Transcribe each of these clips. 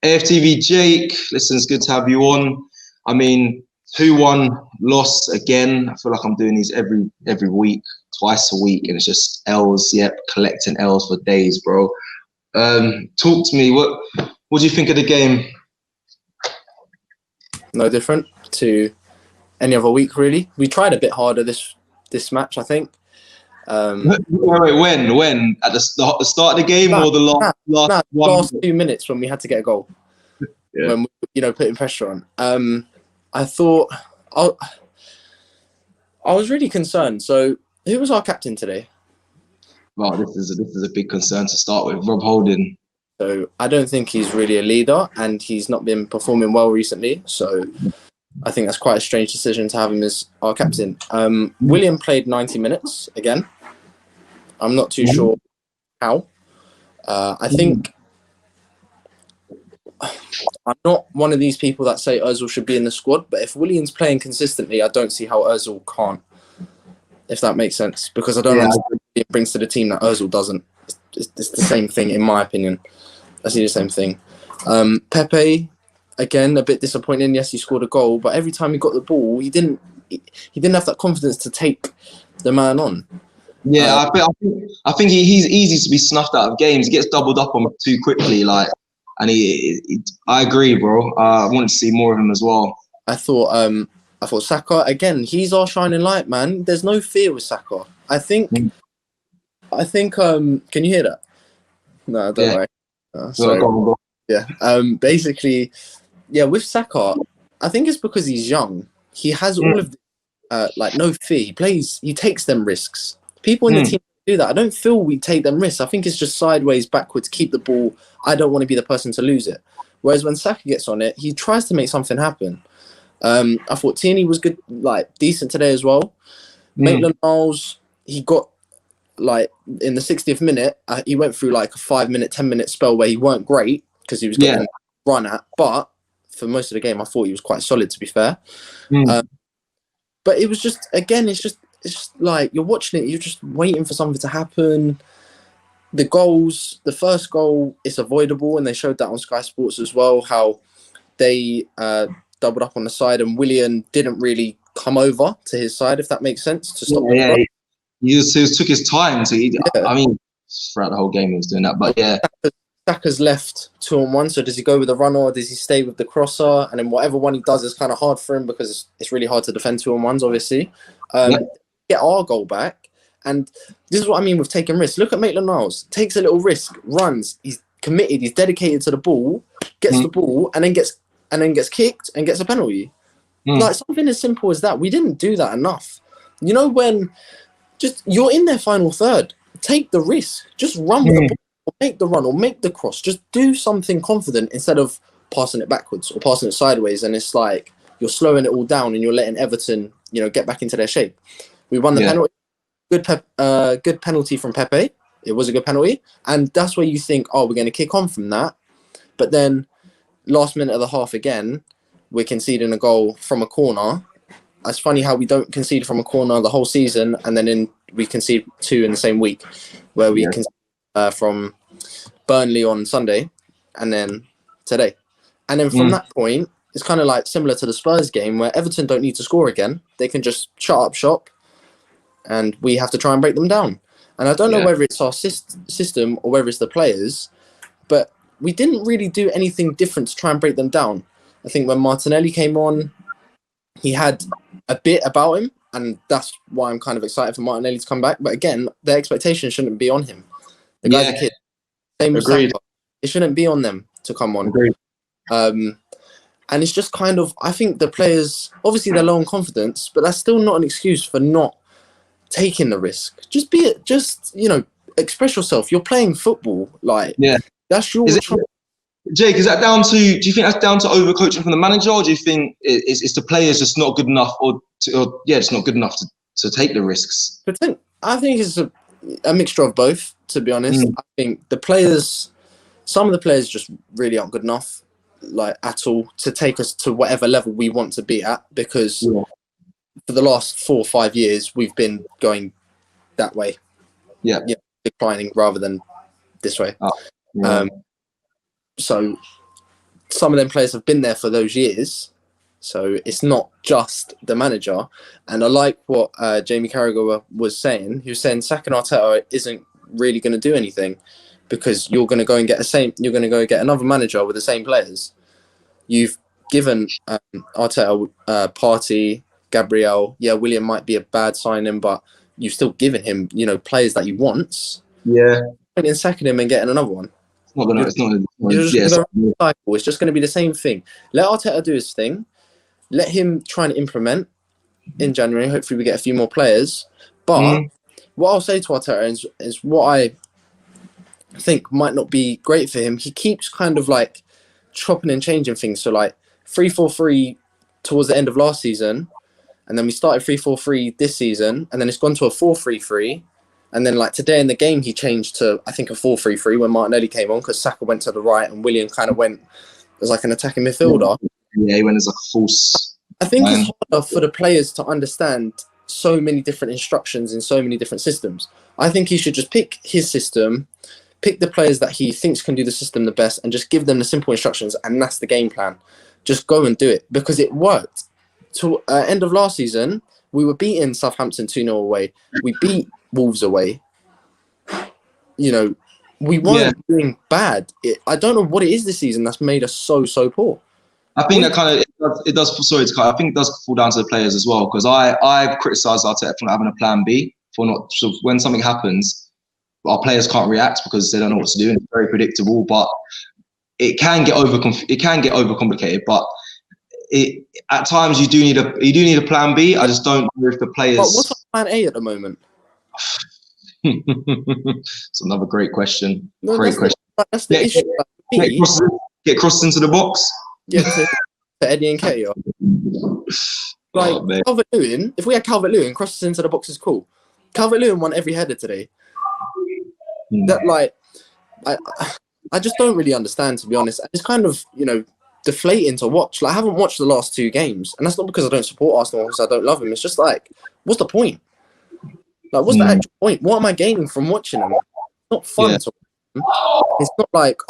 AFTV Jake, listen, it's good to have you on. I mean, 2-1 loss again. I feel like I'm doing these every week, twice a week, and it's just L's. Yep, collecting L's for days, bro. Talk to me. What do you think of the game? No different to any other week, really. We tried a bit harder this match, I think. Wait, when? At the start of the game or the last 2 minutes when we had to get a goal? Yeah. When we, putting pressure on. I thought I was really concerned. So, who was our captain today? Well, this is a big concern to start with. Rob Holding. So I don't think he's really a leader, and he's not been performing well recently. So I think that's quite a strange decision to have him as our captain. Willian played 90 minutes again. I'm not too sure how. I think I'm not one of these people that say Ozil should be in the squad, but if Willian's playing consistently, I don't see how Ozil can't, if that makes sense, because I don't understand what it brings to the team that Ozil doesn't. It's the same thing, in my opinion. I see the same thing. Pepe, again, a bit disappointing. Yes, he scored a goal, but every time he got the ball, he didn't have that confidence to take the man on. Yeah, I think he's easy to be snuffed out of games. He gets doubled up on too quickly, and I agree, bro. I want to see more of him as well. I thought Saka, again, he's our shining light, man. There's no fear with Saka. I think. Can you hear that? No, don't worry. Sorry. Go. Yeah. Basically, with Saka, I think it's because he's young. He has all of no fear. He takes them risks. People in the team do that. I don't feel we take them risks. I think it's just sideways, backwards, keep the ball. I don't want to be the person to lose it. Whereas when Saka gets on it, he tries to make something happen. I thought Tierney was good, decent today as well. Maitland-Niles, he got in the 60th minute, he went through a 5-minute, 10-minute spell where he weren't great because he was getting run at. But for most of the game, I thought he was quite solid, to be fair. But it was just, again, it's just you're watching it, you're just waiting for something to happen. The goals, the first goal is avoidable, and they showed that on Sky Sports as well, how they doubled up on the side, and Willian didn't really come over to his side, if that makes sense, to stop the goal. He took his time I mean, throughout the whole game he was doing that, but yeah. Saka's left 2-on-1, so does he go with the runner or does he stay with the crosser? And then whatever one he does is kind of hard for him because it's really hard to defend 2-on-1s, obviously. Get our goal back, and this is what I mean with taking risks. Look at Maitland-Niles, takes a little risk, runs, he's committed, he's dedicated to the ball, gets the ball, and then gets kicked and gets a penalty. Something as simple as that. We didn't do that enough. When you're in their final third, take the risk. Just run with the ball, or make the run, or make the cross. Just do something confident instead of passing it backwards or passing it sideways. And it's you're slowing it all down and you're letting Everton, get back into their shape. We won the penalty. Good penalty from Pepe. It was a good penalty. And that's where you think, we're going to kick on from that. But then last minute of the half again, we're conceding a goal from a corner. It's funny how we don't concede from a corner the whole season, and then we concede 2 in the same week, where we concede from Burnley on Sunday, and then today. And then from that point, it's kind of similar to the Spurs game, where Everton don't need to score again. They can just shut up shop, and we have to try and break them down. And I don't know whether it's our system or whether it's the players, but we didn't really do anything different to try and break them down. I think when Martinelli came on, he had a bit about him, and that's why I'm kind of excited for Martinelli to come back. But again, the expectation shouldn't be on him. The guy's a kid. Same with Saka. It shouldn't be on them to come on. And it's just kind of, I think the players, obviously they're low on confidence, but that's still not an excuse for not taking the risk. Just express yourself. You're playing football. That's your Jake, is that do you think that's down to overcoaching from the manager, or do you think it's the players just not good enough, or just not good enough to take the risks? I think it's a mixture of both, to be honest. I think some of the players just really aren't good enough, at all, to take us to whatever level we want to be at, because for the last 4 or 5 years, we've been going that way. Declining rather than this way. So some of them players have been there for those years. So it's not just the manager. And I like what Jamie Carragher was saying. He was saying sacking Arteta isn't really going to do anything because you're going to go and get another manager with the same players. You've given Arteta, Partey, Gabriel. Yeah, Willian might be a bad signing, but you've still given him, players that he wants. Yeah. And then sacking him and getting another one. It's just going to be the same thing. Let Arteta do his thing. Let him try and implement in January. Hopefully we get a few more players. But what I'll say to Arteta is what I think might not be great for him. He keeps kind of like chopping and changing things. So like 3-4-3 towards the end of last season. And then we started 3-4-3 this season. And then it's gone to a 4-3-3. And then like today in the game, he changed to, I think, a 4-3-3 when Martinelli came on because Saka went to the right and Willian kind of went as like an attacking midfielder. Yeah, he went as a false. I think it's harder for the players to understand so many different instructions in so many different systems. I think he should just pick his system, pick the players that he thinks can do the system the best, and just give them the simple instructions, and that's the game plan. Just go and do it because it worked. To end of last season, we were beating Southampton 2-0 away. We beat Wolves away. We weren't doing bad. I don't know what it is this season that's made us so poor. I think that kind of it does. Sorry, I think it does fall down to the players as well because I've criticised Arteta for not having a plan B for not. So when something happens, our players can't react because they don't know what to do and it's very predictable. But it can get overcomplicated. But at times you do need a plan B. I just don't know if the players. But what's plan A at the moment? It's another great question. No, that's the issue. Get crossed into the box. Yeah, to Eddie and Nketiah. Calvert-Lewin, if we had Calvert-Lewin crosses into the box is cool. Calvert-Lewin won every header today. I just don't really understand, to be honest. It's kind of, deflating to watch. Like, I haven't watched the last 2 games, and that's not because I don't support Arsenal or because I don't love him. It's just like, what's the point? Like, what's the actual point? What am I gaining from watching them? It's not fun to watch them. It's not like,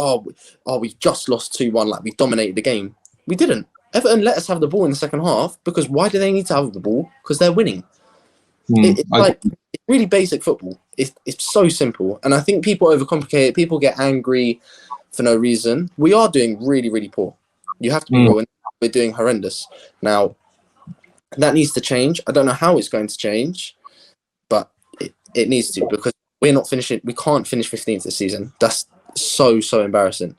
we just lost 2-1, like we dominated the game. We didn't. Everton let us have the ball in the second half because why do they need to have the ball? Because they're winning. It's really basic football. It's so simple. And I think people overcomplicate it. People get angry for no reason. We are doing really, really poor. You have to be real. We're doing horrendous. Now, that needs to change. I don't know how it's going to change, but it needs to because we can't finish 15th this season. That's so embarrassing.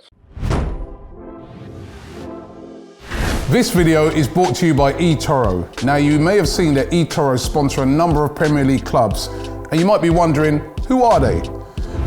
This video is brought to you by eToro. Now, you may have seen that eToro sponsor a number of Premier League clubs, and you might be wondering, who are they?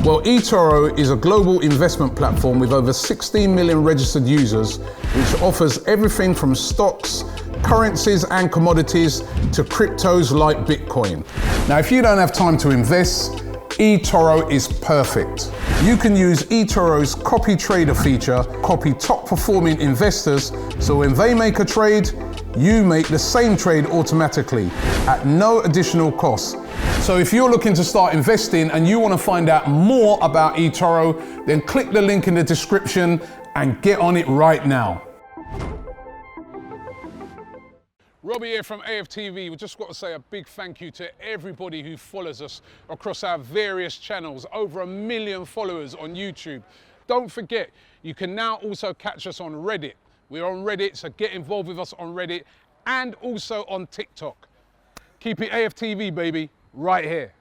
Well, eToro is a global investment platform with over 16 million registered users, which offers everything from stocks, currencies and commodities to cryptos like Bitcoin. Now, if you don't have time to invest, eToro is perfect. You can use eToro's CopyTrader feature, copy top performing investors, so when they make a trade, you make the same trade automatically at no additional cost. So if you're looking to start investing and you want to find out more about eToro, then click the link in the description and get on it right now. Robbie here from AFTV. We just got to say a big thank you to everybody who follows us across our various channels. Over 1 million followers on YouTube. Don't forget, you can now also catch us on Reddit. We're on Reddit, so get involved with us on Reddit and also on TikTok. Keep it AFTV, baby, right here.